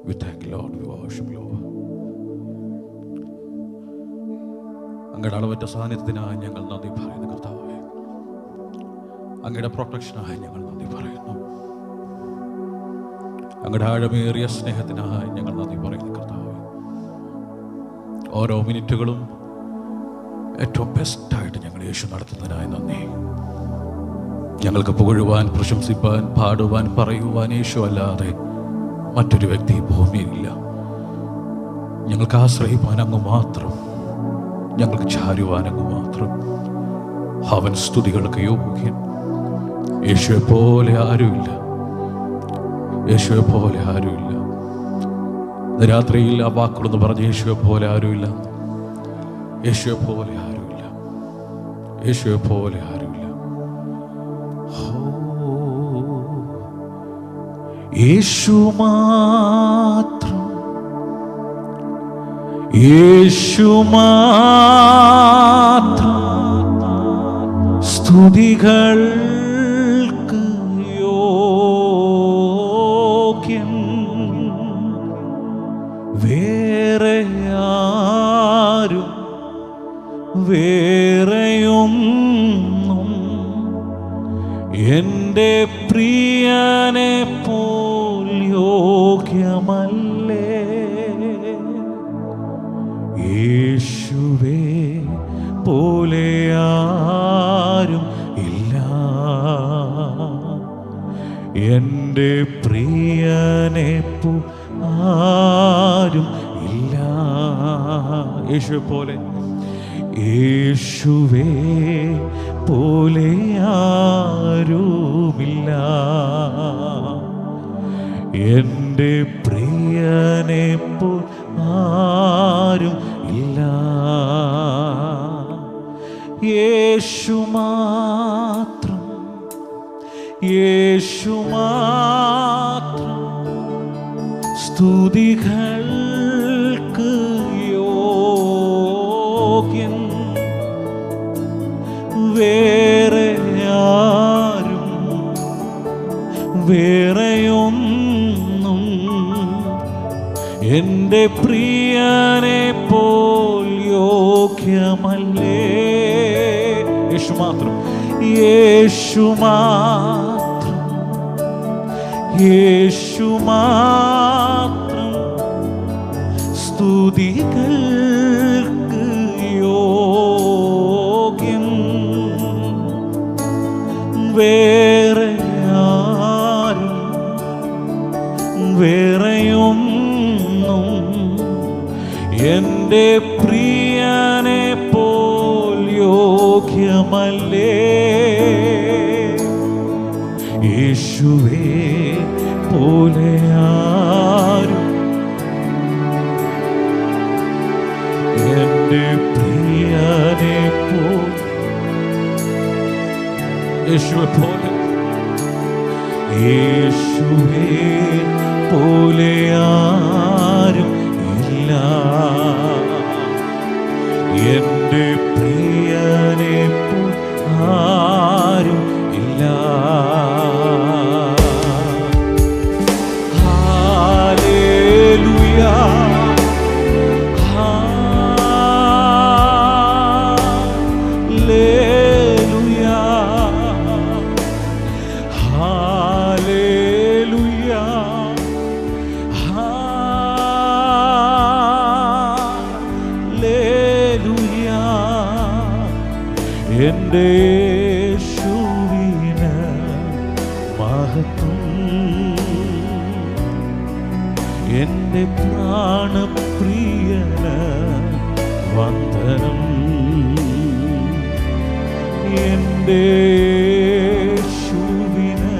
We thank you, Lord. We worship you, Lord. അങ്ങയുടെ അളവറ്റ സാന്നിധ്യത്തിനായി ഞങ്ങൾ നന്ദി പറയുന്നു കർത്താവേ. അങ്ങയുടെ പ്രൊട്ടക്ഷനായി ഞങ്ങൾ നന്ദി പറയുന്നു. അങ്ങയുടെ ആഴമേറിയ സ്നേഹത്തിനായി ഞങ്ങൾ നന്ദി പറയുന്നു കർത്താവേ. ഓരോ മിനിറ്റുകളും ഏറ്റവും ബെസ്റ്റായിട്ട് ഞങ്ങൾ യേശു നടത്തുന്നതിനായി നന്ദി. ഞങ്ങൾക്ക് പുകഴുവാൻ, പ്രശംസിപ്പാൻ, പാടുവാൻ, പറയുവാൻ യേശു അല്ലാതെ മറ്റൊരു വ്യക്തി ഭൂമിയിലില്ല. ഞങ്ങൾക്ക് ആശ്രയിപ്പാൻ അങ്ങ് മാത്രം, ഞങ്ങൾക്ക് ചാരുവാൻ അങ്ങ് മാത്രം. അവൻ സ്തുതികൾക്ക് യോഗ്യൻ. യേശുവെ പോലെ ആരുമില്ല, യേശുവെ പോലെ ആരുമില്ല. രാത്രിയിൽ ആ വാക്കുകളെന്ന് പറഞ്ഞ് യേശുവെ പോലെ ആരുമില്ല, യേശുവെ പോലെ ആരുമില്ല, യേശുവെ പോലെ ആരുമില്ല. യേശു മാത്രം, യേശു മാത്രം സ്തുതികൾക്ക് യോഗ്യൻ. വേറെ ആരും വേറെയൊന്നും എൻ്റെ പ്രിയനെ പോൽ യോഗ്യമല്ലേ. യേശുവേ പോലെ ആരും ഇല്ല, എൻ്റെ പ്രിയനെ പോൽ ആരും ഇല്ല. യേശുവെ പോലെ, യേശുവേ പോലെ ആരുമില്ല, എൻ്റെ പ്രിയനെ പോൽ ആരും ഇല്ല. യേശു മാത്രം, യേശു മാത്രം സ്തുതികൾക്ക് യോഗ്യൻ. വേറെ ആരും വേറെയൊന്നും എൻ്റെ പ്രിയനെ പോൽ യോഗ്യമല്ലേ. യേശു മാത്രം, യേശു മാത്രം, യേശു മാത്രം സ്തുതികൾക്ക് യോഗ്യൻ. വേറെ ആരും വേറെയൊന്നും എൻ്റെ പ്രിയനെ പോൽ യോഗ്യമല്ലേ. യേശുവേ പോലെ ആരും, എൻ്റെ പ്രിയനെ പോൽ, യേശുവെ പോലെ, യേശുവേ പോലെ ആരും ഇല്ല, എൻ്റെ പ്രിയനെ പോൽ ആരും ഇല്ല. Hallelujah, hallelujah, hallelujah, hallelujah. എൻ്റെ യേശുവിന് മഹത്വം, എൻ്റെ പ്രാണപ്രിയന് വന്ദനം. എൻ്റെ യേശുവിന്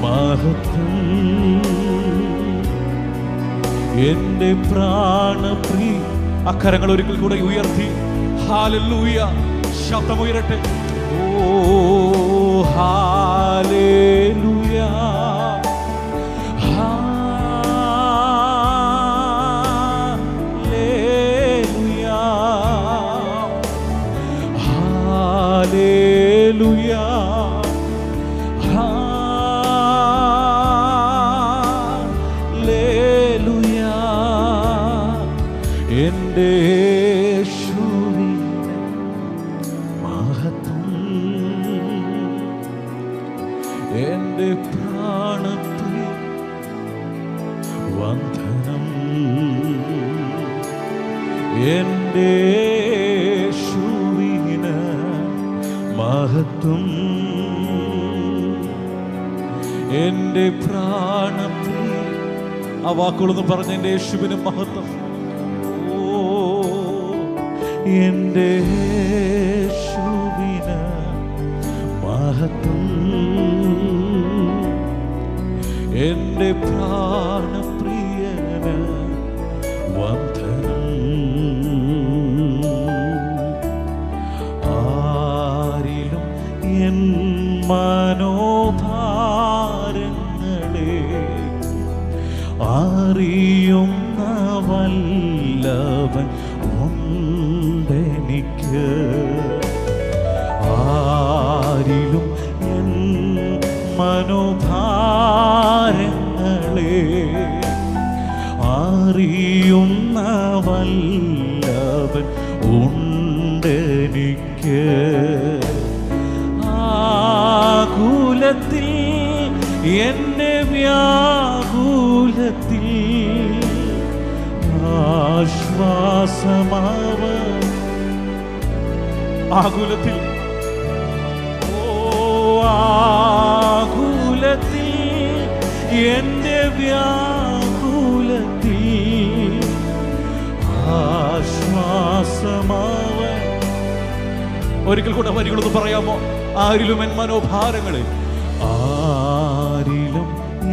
മഹത്വം, എൻ്റെ പ്രാണപ്രിയ. അക്കരങ്ങൾ ഒരിക്കൽ കൂടെ ഉയർത്തി ഹല്ലേലൂയ ശബ്ദമുയരട്ടെ. ഓ ഹല്ലേലൂയ, ഹല്ലേലൂയ, ഹല്ലേലൂയ, ഹല്ലേലൂയ. എൻ്റെ യേശുവിൻ്റെ മഹത്വം എൻ്റെ പ്രാണപ്രിയ വന്ദനം എൻ്റെ യേശുവിന് മഹത്വം എൻ്റെ പ്രാണപ്രിയ. ആ വാക്കുകളൊന്ന് പറഞ്ഞ എൻ്റെ യേശുവിന് മഹത്വം. ഓ എൻ്റെ യേശുവിന് മഹത്വം എൻ്റെ പ്രാണപ്രിയന് വന്ദനം. ആരിലും എൻ മനോഭാരങ്ങളെ അറിയുന്ന വല്ലവൻ ഉണ്ടെനിക്ക്. ആരിലും എൻ മനോഭാരങ്ങളെ അറിയുന്ന വല്ലവൻ ഉണ്ടെനിക്ക്. ആകുലത്തിൽ എന്നെ വ്യാകുലത്തിൽ ആശ്വാസമാവൻ. ആകുലത്തിൽ ആകുലത്തിൽ എൻ്റെ വ്യാകുലത്തിൽ ആശ്വാസമാവൻ. ഒരിക്കൽ കൂടെ വരികളൊന്ന് പറയാമോ? ആരിലും എൻ മനോഭാരങ്ങളെ, ആരിലും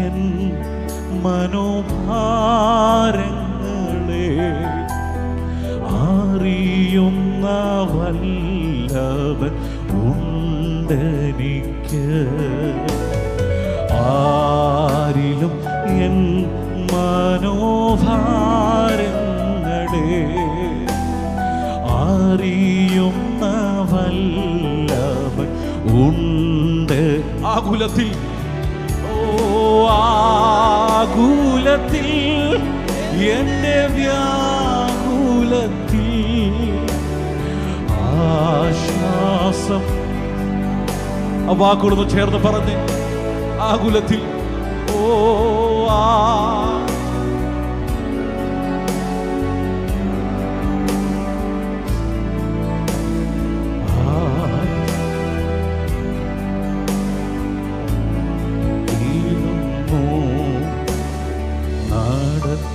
എൻ മനോഭാരങ്ങളെ അറിയുന്ന വല്ലവൻ ഉണ്ടെനിക്ക്. ആരിലും എൻ മനോഭാരങ്ങളെ അറിയുന്ന വല്ലവൻ ഉണ്ട്. ആകുലത്തിൽ ആകുലത്തിൽ എൻ്റെ വ്യാകുലത്തിൽ ആശ്വാസം. ആ വാക്കുകളൊന്ന് ചേർന്ന് പറഞ്ഞ് ആകുലത്തിൽ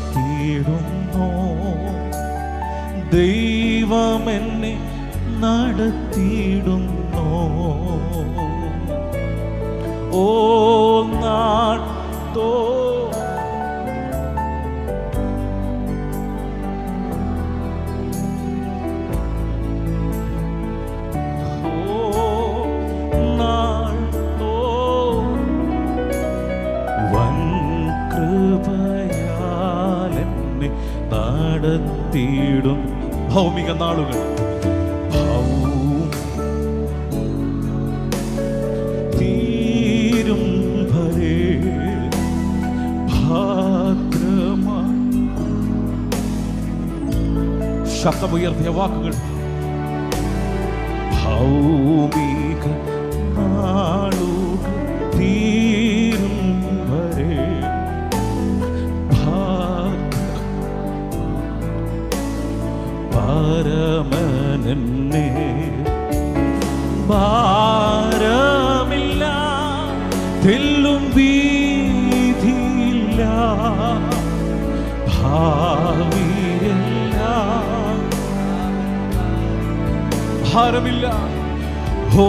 നടത്തിയിടുന്നു ദൈവം എന്നെ നടത്തിയിടുന്നു. ഓ നാട്ടോ നടത്തിയിടും ഭൗമിക നാളുകൾ. തീരും വരെ ഭാദ്രമാ. ശബ്ദമുയർത്തിയ വാക്കുകൾ. ഭൗമിക നാളുകൾ തീരും വരെ പരമനന്നെ ഭാരമില്ല, തെല്ലും വീതിയില്ല, ഭാവിയില്ല, ഭാരമില്ല. ഹോ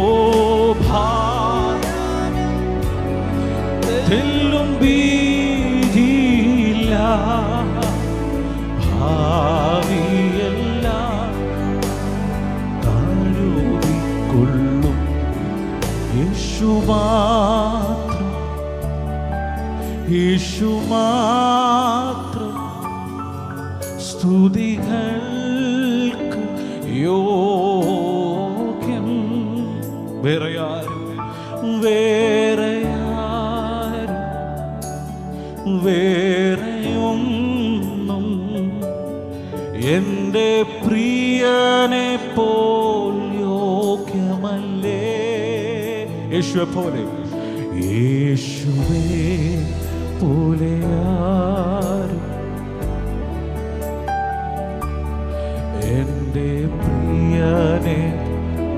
തെല്ലും വീതിയില്ല, ഭാവിയല്ല, കഴുകിക്കൊള്ളും യേശു മാത്രം, യേശു മാത്രം സ്തുതികൾക്ക് യോഗ്യം. വേറെയാരും വേറെയൊന്നും എൻ്റെ പ്രിയനെ പോൽ യോഗ്യമല്ലേ. യേശുവെ പോലെ, യേശുവേ പോലെ ആരും എൻ്റെ പ്രിയനെ.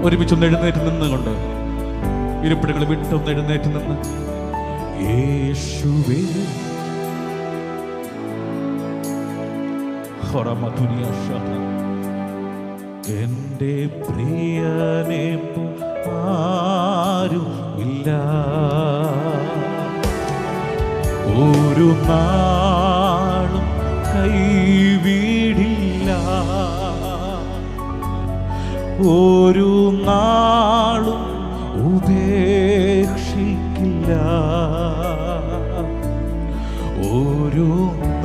ഒരുമിച്ചൊന്ന് എഴുന്നേറ്റ് നിന്നുകൊണ്ട് ഇരിപ്പിടങ്ങൾ വിട്ടൊന്ന് എഴുന്നേറ്റ് നിന്ന് യേശുവേ എൻ്റെ പ്രിയനെ ആരും ഇല്ല. ഒരു നാളും കൈവിടില്ല, ഒരു നാളും ഉപേക്ഷിക്കില്ല, ഒരു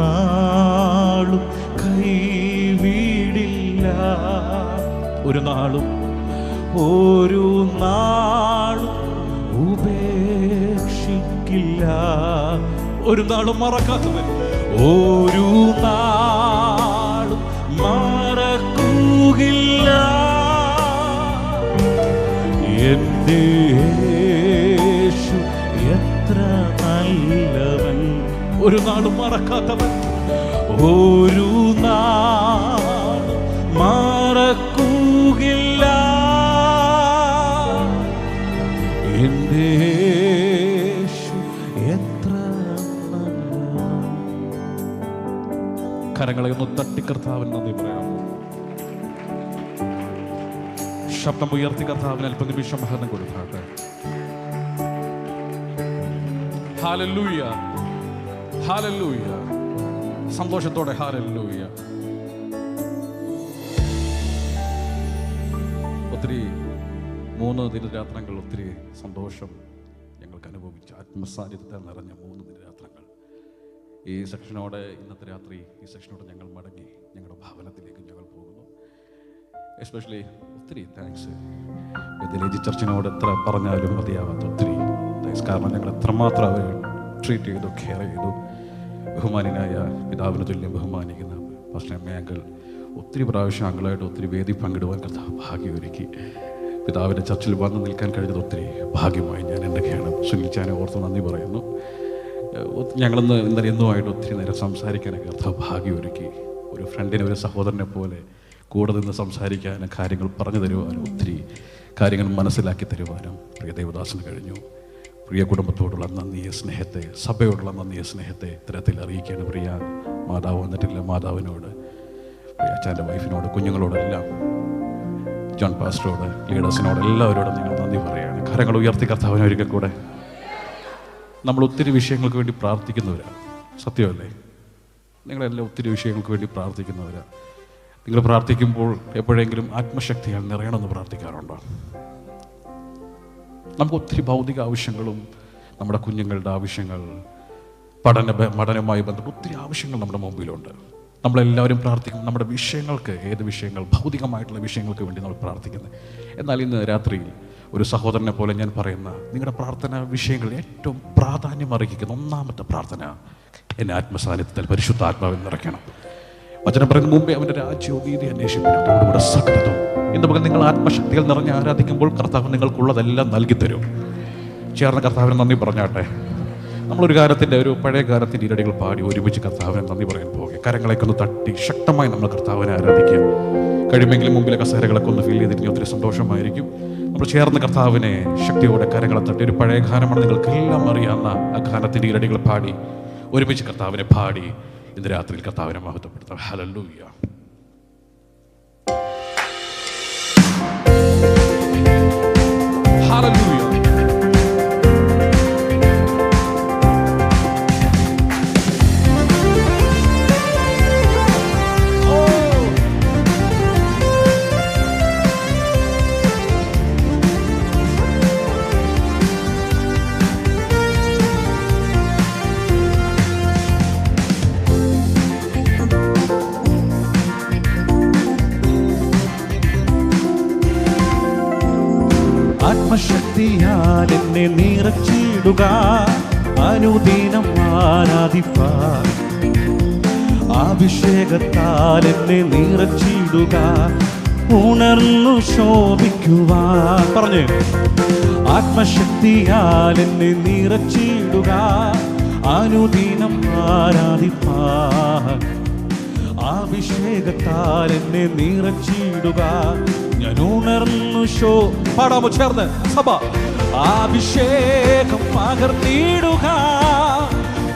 നാളും കൈവിടില്ല, ഒരു നാളും ഉപേക്ഷിക്കില്ല, ഒരു നാളും മറക്കാത്തവൻ, ഒരു നാളും മറക്കുകയില്ല. എൻ്റെ യേശു എത്ര നല്ലവൻ, ഒരു നാളും മറക്കാത്തവൻ, ഒരു നാളും മറക്കുകയില്ല. എൻ്റെ യേശു എത്ര നല്ലവൻ. കരങ്ങളെ ഒന്ന് തട്ടി കർത്താവിന് നന്ദി പറയാമോ? ശബ്ദം ഉയർത്തി കർത്താവിന് അല്പനിമിഷം മഹത്വം കൊടുക്കാട്ടെ. Hallelujah, hallelujah. സന്തോഷത്തോടെ ഹല്ലേലൂയ. ഒത്തിരി 3 ദിനരാത്രങ്ങൾ ഒത്തിരി സന്തോഷം ഞങ്ങൾക്ക് അനുഭവിച്ചു. ആത്മസാന്നിധ്യത്തെ നിറഞ്ഞ 3 ദിനരാത്രങ്ങൾ. ഈ സെക്ഷനോടെ ഇന്നത്തെ രാത്രി ഈ സെക്ഷനോടെ ഞങ്ങൾ മടങ്ങി ഞങ്ങളുടെ ഭവനത്തിലേക്ക് ഞങ്ങൾ പോകുന്നു. എസ്പെഷ്യലി ഒത്തിരി താങ്ക്സ് ബെഥേൽ ചർച്ചിനോട് എത്ര പറഞ്ഞാലും മതിയാവാത്ത ഒത്തിരി താങ്ക്സ്. കാരണം ഞങ്ങൾ എത്രമാത്രം അവർ ട്രീറ്റ് ചെയ്തു, കെയർ ചെയ്തു. ബഹുമാനിയായ പിതാവിന് തുല്യം ബഹുമാനിക്കുന്ന പാസ്റ്റർ അങ്കിൾ ഒത്തിരി പ്രാവശ്യം അങ്കിളായിട്ട് ഒത്തിരി വേദി പങ്കിടുവാൻ കർത്താവ് ഭാഗ്യമൊരുക്കി. പിതാവിൻ്റെ ചർച്ചിൽ വന്ന് നിൽക്കാൻ കഴിഞ്ഞത് ഒത്തിരി ഭാഗ്യമായി ഞാൻ എൻ്റെയൊക്കെയാണ്. സുനിച്ചാനെ ഓർത്ത് നന്ദി പറയുന്നു. ഞങ്ങളിന്ന് ഇന്നലെ എന്നുമായിട്ട് ഒത്തിരി നേരം സംസാരിക്കാനൊക്കെ കർത്താവ് ഭാഗ്യമൊരുക്കി. ഒരു ഫ്രണ്ടിനെ, ഒരു സഹോദരനെ പോലെ കൂടെ നിന്ന് സംസാരിക്കാനും കാര്യങ്ങൾ പറഞ്ഞു തരുവാനും ഒത്തിരി കാര്യങ്ങൾ മനസ്സിലാക്കി തരുവാനും പ്രിയ ദേവദാസന് കഴിഞ്ഞു. പ്രിയ കുടുംബത്തോടുള്ള നന്ദിയെ സ്നേഹത്തെ, സഭയോടുള്ള നന്ദിയെ സ്നേഹത്തെ ഇത്തരത്തിൽ അറിയിക്കുകയാണ്. പ്രിയ മാതാവ് വന്നിട്ടില്ല, മാതാവിനോട്, പ്രിയ അച്ഛൻ്റെ വൈഫിനോട്, കുഞ്ഞുങ്ങളോടെല്ലാം, ജോൺ പാസ്റ്ററോട്, ലീഡേഴ്സിനോട്, എല്ലാവരോടും നിങ്ങൾ നന്ദി പറയുകയാണ്. കരങ്ങൾ ഉയർത്തി കർത്താവിനെ ഒരിക്കൽ കൂടെ. നമ്മൾ ഒത്തിരി വിഷയങ്ങൾക്ക് വേണ്ടി പ്രാർത്ഥിക്കുന്നവരാണ്, സത്യമല്ലേ? നിങ്ങളെല്ലാം ഒത്തിരി വിഷയങ്ങൾക്ക് വേണ്ടി പ്രാർത്ഥിക്കുന്നവരാണ്. നിങ്ങൾ പ്രാർത്ഥിക്കുമ്പോൾ എപ്പോഴെങ്കിലും ആത്മശക്തിയാൽ നിറയണമെന്ന് പ്രാർത്ഥിക്കാറുണ്ടോ? നമുക്ക് ഒത്തിരി ഭൗതിക ആവശ്യങ്ങളും നമ്മുടെ കുഞ്ഞുങ്ങളുടെ ആവശ്യങ്ങൾ, പഠനവുമായി ബന്ധപ്പെട്ട് ഒത്തിരി ആവശ്യങ്ങൾ നമ്മുടെ മുമ്പിലുണ്ട്. നമ്മളെല്ലാവരും പ്രാർത്ഥിക്കും നമ്മുടെ വിഷയങ്ങൾക്ക്. ഏത് വിഷയങ്ങൾ? ഭൗതികമായിട്ടുള്ള വിഷയങ്ങൾക്ക് വേണ്ടി നമ്മൾ പ്രാർത്ഥിക്കുന്നത്. എന്നാൽ ഇന്ന് രാത്രിയിൽ ഒരു സഹോദരനെ പോലെ ഞാൻ പറയുന്ന നിങ്ങളുടെ പ്രാർത്ഥന വിഷയങ്ങളിൽ ഏറ്റവും പ്രാധാന്യം അർഹിക്കുന്ന ഒന്നാമത്തെ പ്രാർത്ഥന, എന്നെ ആത്മസാന്നിധ്യത്തിൽ പരിശുദ്ധാത്മാവിൽ നിറയ്ക്കണം. വചനം പറയുന്ന മുമ്പേ അവൻ്റെ രാജ്യവും നീതി അന്വേഷിക്കുന്നതോടുകൂടെ സകലതും. ഇന്ന് പകൽ നിങ്ങൾ ആത്മശക്തികൾ നിറഞ്ഞ് ആരാധിക്കുമ്പോൾ കർത്താവ് നിങ്ങൾക്കുള്ളതെല്ലാം നൽകി തരും. ചേർന്ന കർത്താവിന് നന്ദി പറഞ്ഞാട്ടെ. നമ്മളൊരു കാലത്തിൻ്റെ, ഒരു പഴയ കാലത്തിൻ്റെ ഇരടികൾ പാടി ഒരുമിച്ച് കർത്താവിനെ നന്ദി പറയാൻ പോകുക. കരങ്ങളൊക്കെ ഒന്ന് തട്ടി ശക്തമായി നമ്മൾ കർത്താവിനെ ആരാധിക്കുക. കഴിയുമെങ്കിലും മുമ്പിലെ കസേരകളൊക്കെ ഒന്ന് ഫീൽ ചെയ്തിട്ട് ഒത്തിരി സന്തോഷമായിരിക്കും. നമ്മൾ ചേർന്ന് കർത്താവിനെ ശക്തിയോടെ കരങ്ങളെ തട്ടി, ഒരു പഴയ ഗാനമാണ്, നിങ്ങൾക്കെല്ലാം അറിയാവുന്ന ആ ഗാനത്തിൻ്റെ ഇരടികൾ പാടി ഒരുമിച്ച് കർത്താവിനെ പാടി ഇന്ന് രാത്രിയിൽ കർത്താവിനെ മഹത്വപ്പെടുത്താം. ഹല്ലേലൂയ. ഹല്ലേലൂയ. ആത്മശക്തിയാൽ എന്നെ നിറച്ചിടുക, അനുദിനം ആരാധിപ്പാൻ. അഭിഷേകത്താൽ എന്നെ നിറച്ചിടുക, ഉണർന്നു ശോഭിക്കുവാൻ. പറഞ്ഞേ, ആത്മശക്തിയാൽ എന്നെ നിറച്ചിടുക, അനുദിനം ആരാധിപ്പാൻ. അഭിഷേകത്താൽ എന്നെ നിറച്ചിടുക, ഞാൻ ഉണർന്നു പാടാമോ ചേർന്ന് സഭ? അഭിഷേകം പകർന്നിടുക,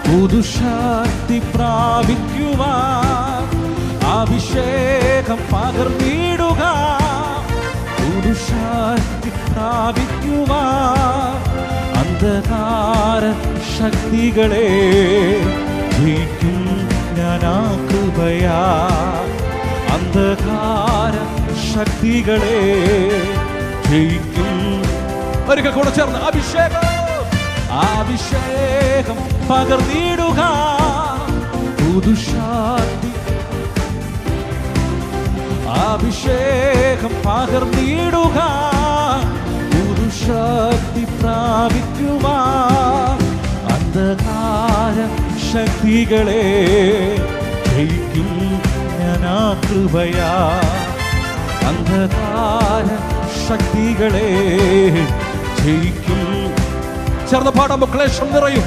പുതുശക്തി പ്രാപിക്കുവാൻ. അഭിഷേകം പകർന്നിടുക, പുതുശക്തി പ്രാപിക്കുവാൻ. അന്ധകാര ശക്തികളെ ജയിക്കും ഞാൻ ആ കൃപയാ. അന്ധകാര ശക്തികളെ ജയിക്കും. ഒരിക്കൽ കൂടെ ചേർന്ന് അഭിഷേകം, അഭിഷേകം പകർന്നിടുക, പുതുശക്തി. അഭിഷേകം പകർന്നിടുക, പുതുശക്തി പ്രാപിക്കുവാൻ. അന്ധകാര ശക്തികളെ ജയിക്കും ഞാൻ ആ കൃപയാ. അന്ധകാര ശക്തികളെ ജയിക്കും. ചേർന്ന് പാടുമ്പോൾ ക്ലേശം നിറയും,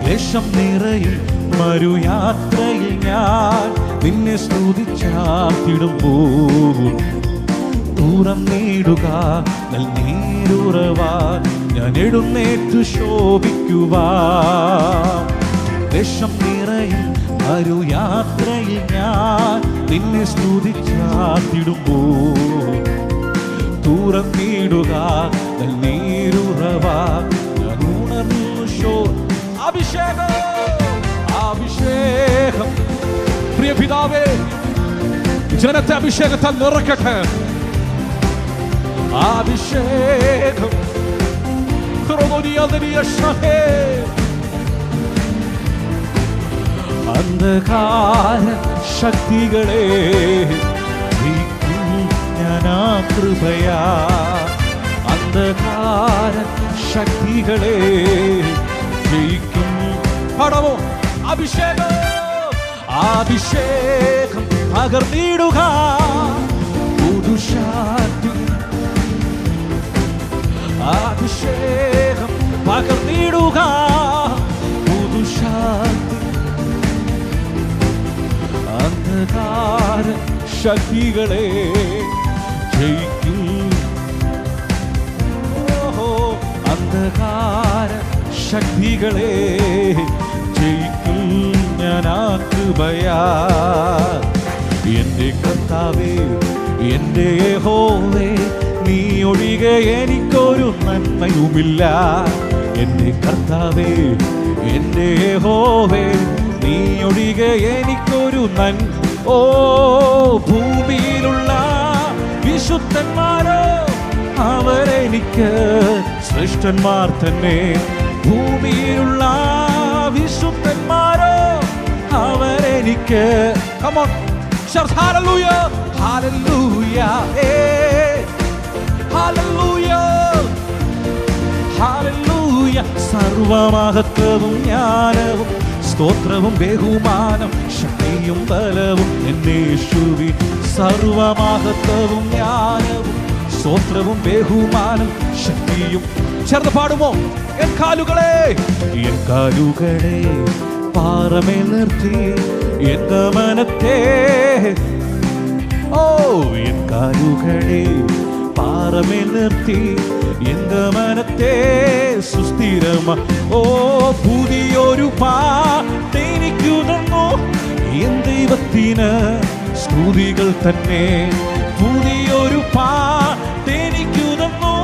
ക്ലേശം നിറയും മരുയാത്രയിൽ ഞാൻ നിന്നെ സ്തുതിച്ചാർത്തിടുമ്പോൾ. തുറന്നിടുക നീരുറവാൻ, ഞാൻ എഴുന്നേറ്റ് ശോഭിക്കുവാൻ. ക്ലേശം നിറയും മരുയാത്രയിൽ ഞാൻ നിന്നെ സ്തുതിച്ചാർത്തിടുമ്പോൾ. തുറന്നിടുക നീരുറവാൻ, ഞാൻ ഉണർന്നു അഭിഷേകം, അഭിഷേകം. പ്രിയ പിതാവേ, ജനത്തെ അഭിഷേകത്താൽ നിറയ്ക്കട്ടെ. അഭിഷേകം അന്ധകാര ശക്തികളെ ജയിക്കും ഞാൻ ആ കൃപയാ. അന്ധകാര ശക്തികളെ ജയിക്കും. പാടാമോ? അഭിഷേകം, അഭിഷേകം പകർന്നിടുക, പുതുശക്തി. അഭിഷേകം പകർന്നിടുക, പുതുശക്തി. അന്ധകാര ശക്തികളെ ജയിക്കും. അന്ധകാര ശക്തികളെ ജയിക്കും ഞാൻ ആ കൃപയാ. എന്റെ കർത്താവേ, എന്റെ യഹോവേ, നീ ഒഴികെ എനിക്കൊരു നന്മയുമില്ല. എന്റെ കർത്താവേ, എന്റെ യഹോവേ, നീ ഒഴികെ എനിക്കൊരു ഓ ഭൂമിയിലുള്ള വിശുദ്ധന്മാരോ അവരെനിക്ക് ശ്രേഷ്ഠന്മാർ തന്നെ. ഭൂമിയിലുള്ള വിശുദ്ധന്മാരോ അവരെനിക്ക്. Come on, shout hallelujah, hallelujah, hey, hallelujah, hallelujah. സർവമഹത്വവും ജ്ഞാനവും സ്തോത്രവും ബഹുമാനം ശക്തിയും ബലവും എന്നേശുവിൻ. സർവമഹത്വവും ജ്ഞാനവും സ്തോത്രവും ബഹുമാനം ശക്തിയും. ചേർന്ന് പാടുമോ? എൻ കാലുകളെ, എൻ കാലുകളെ പാറമേൽ നിർത്തി എൻ ഗമനത്തെ. ഓ എൻ കാലുകളെ പാറമേൽ നിർത്തി എൻ ഗമനത്തെ സുസ്ഥിരമ. ഓ പുതിയൊരു പാട്ടെനിക്കു തന്നു എൻ ദൈവത്തിന് സ്തുതികൾ തന്നെ. പുതിയൊരു പാട്ടെനിക്കു തന്നു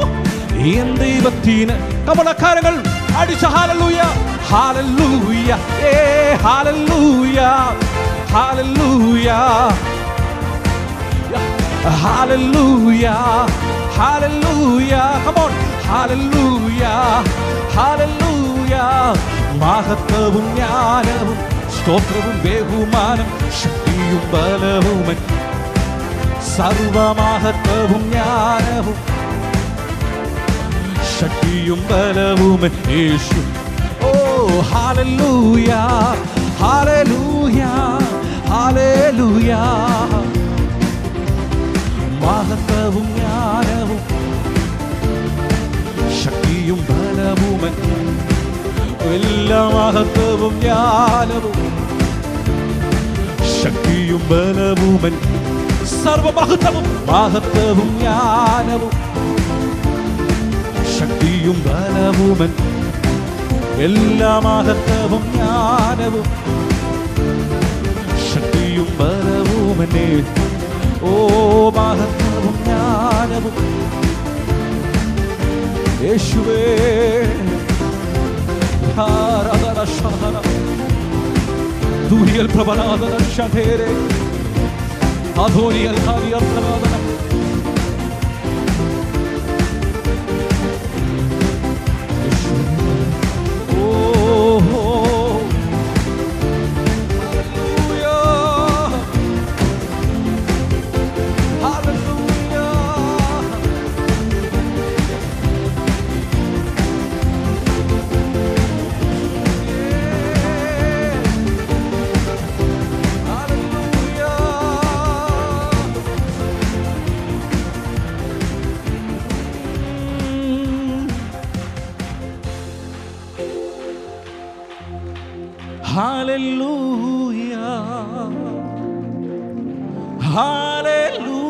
എൻ ദൈവത്തിന്. കമലക്കാരങ്ങൾ അടിച്ച ഹല്ലേലൂയ, ഹല്ലേലൂയ, ഏ hallelujah, hallelujah, hallelujah, hallelujah. Come on, hallelujah, hallelujah. മഹത്വവും ജ്ഞാനവും സ്തോത്രവും ബഹുമാനം ശക്തിയും ബലവും സർവമഹത്വവും ജ്ഞാനവും ശക്തിയും ബലവും യേശു. ഓ ഹല്ലേലൂയ, ഹല്ലേലൂയ. മഹത്വവും ജ്ഞാനവും ശക്തിയും ബലവുമൻ, എല്ലാ മഹത്വവും ജ്ഞാനവും ശക്തിയും ബലവുമൻ, സർവമഹത്വവും മഹത്വവും ജ്ഞാനവും ശക്തിയും ബലവുമൻ, എല്ലാ മഹത്വവും ജ്ഞാനവും ശക്തിയും ബലവുമനെ. ഓ മഹത്വവും ജ്ഞാനവും യേശുവേ. ദൂരിയൽ പ്രബലാദന ശതേരെ അധോരിയൽ ഹാരിയൽ പ്രബലാദന. Hallelujah, hallelujah,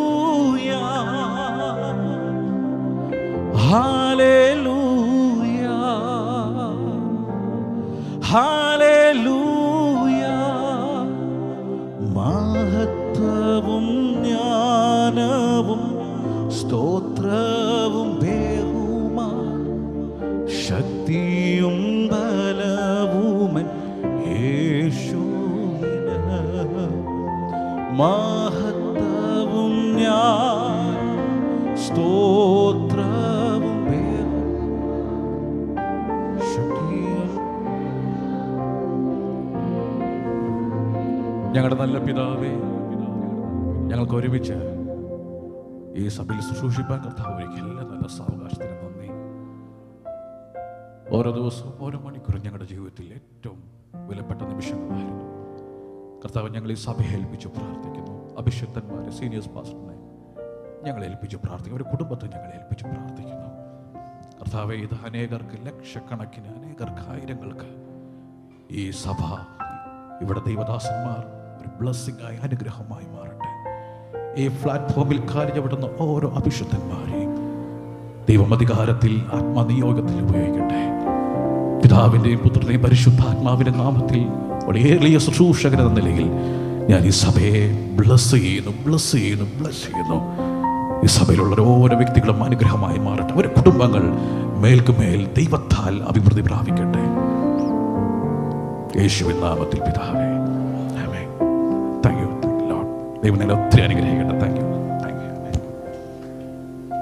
hallelujah, hallelujah. മഹത്വവും ജ്ഞാനവും സ്തോത്രവും ബഹുമാ ശക്തിയും ബലവുമൻ യേശുവിന്. മഹത്വവും ഞാൻ സ്തോത്രവും ശക്തിയും. ഞങ്ങളുടെ നല്ല പിതാവേ, ഞങ്ങൾക്ക് ഒരുമിച്ച് ഈ സഭയിൽ ശുശ്രൂഷിപ്പാൻ കർത്താവ് ഒരിക്കൽ നല്ല സാവകാശത്തിന് നന്ദി. ഓരോ ദിവസവും ഓരോ മണിക്കൂറും ഞങ്ങളുടെ ജീവിതത്തിൽ ഏറ്റവും വിലപ്പെട്ട നിമിഷങ്ങളായിരുന്നു കർത്താവ്. ഞങ്ങൾ ഈ സഭയെ ഏൽപ്പിച്ചു പ്രാർത്ഥിക്കുന്നു. അഭിഷിക്തന്മാരെ, സീനിയേഴ്സ് പാസ്റ്ററിനെ ഞങ്ങൾ ഏൽപ്പിച്ചു പ്രാർത്ഥിക്കുന്നു. ഒരു കുടുംബത്തെ ഞങ്ങൾ ഏൽപ്പിച്ചു പ്രാർത്ഥിക്കുന്നു കർത്താവെ. ഇത് അനേകർക്ക്, ലക്ഷക്കണക്കിന് അനേകർക്ക്, ആയിരങ്ങൾക്ക് ഈ സഭ, ഇവിടെ ദൈവദാസന്മാർ ഒരു ബ്ലെസ്സിംഗായി, അനുഗ്രഹമായി മാറട്ടെ. ഈ പ്ലാറ്റ്ഫോമിൽ കാര്യപ്പെടുന്ന ഓരോ അഭിഷിക്തന്മാരെയും ദൈവം അധികാരത്തിൽ, ആത്മനിയോഗത്തിൽ ഉപയോഗിക്കട്ടെ. പിതാവിൻ്റെയും പുത്രൻ്റെയും പരിശുദ്ധാത്മാവിൻ്റെ നാമത്തിൽ വലിയ ശുശ്രൂഷകൻ എന്ന നിലയിൽ ഞാൻ ഈ സഭയെ ബ്ലസ് ചെയ്യുന്നു. ഈ സഭയിലുള്ള ഓരോ വ്യക്തികളും അനുഗ്രഹമായി മാറട്ടെ. അവരുടെ കുടുംബങ്ങൾ മേൽക്കുമേൽ ദൈവത്താൽ അഭിവൃദ്ധി പ്രാപിക്കട്ടെ. യേശുവിൻ നാമത്തിൽ പിതാവേ, ആമേൻ. Thank you Lord. ദൈവം നിന്നെ ഒത്തിരി അനുഗ്രഹിക്കട്ടെ. Thank you.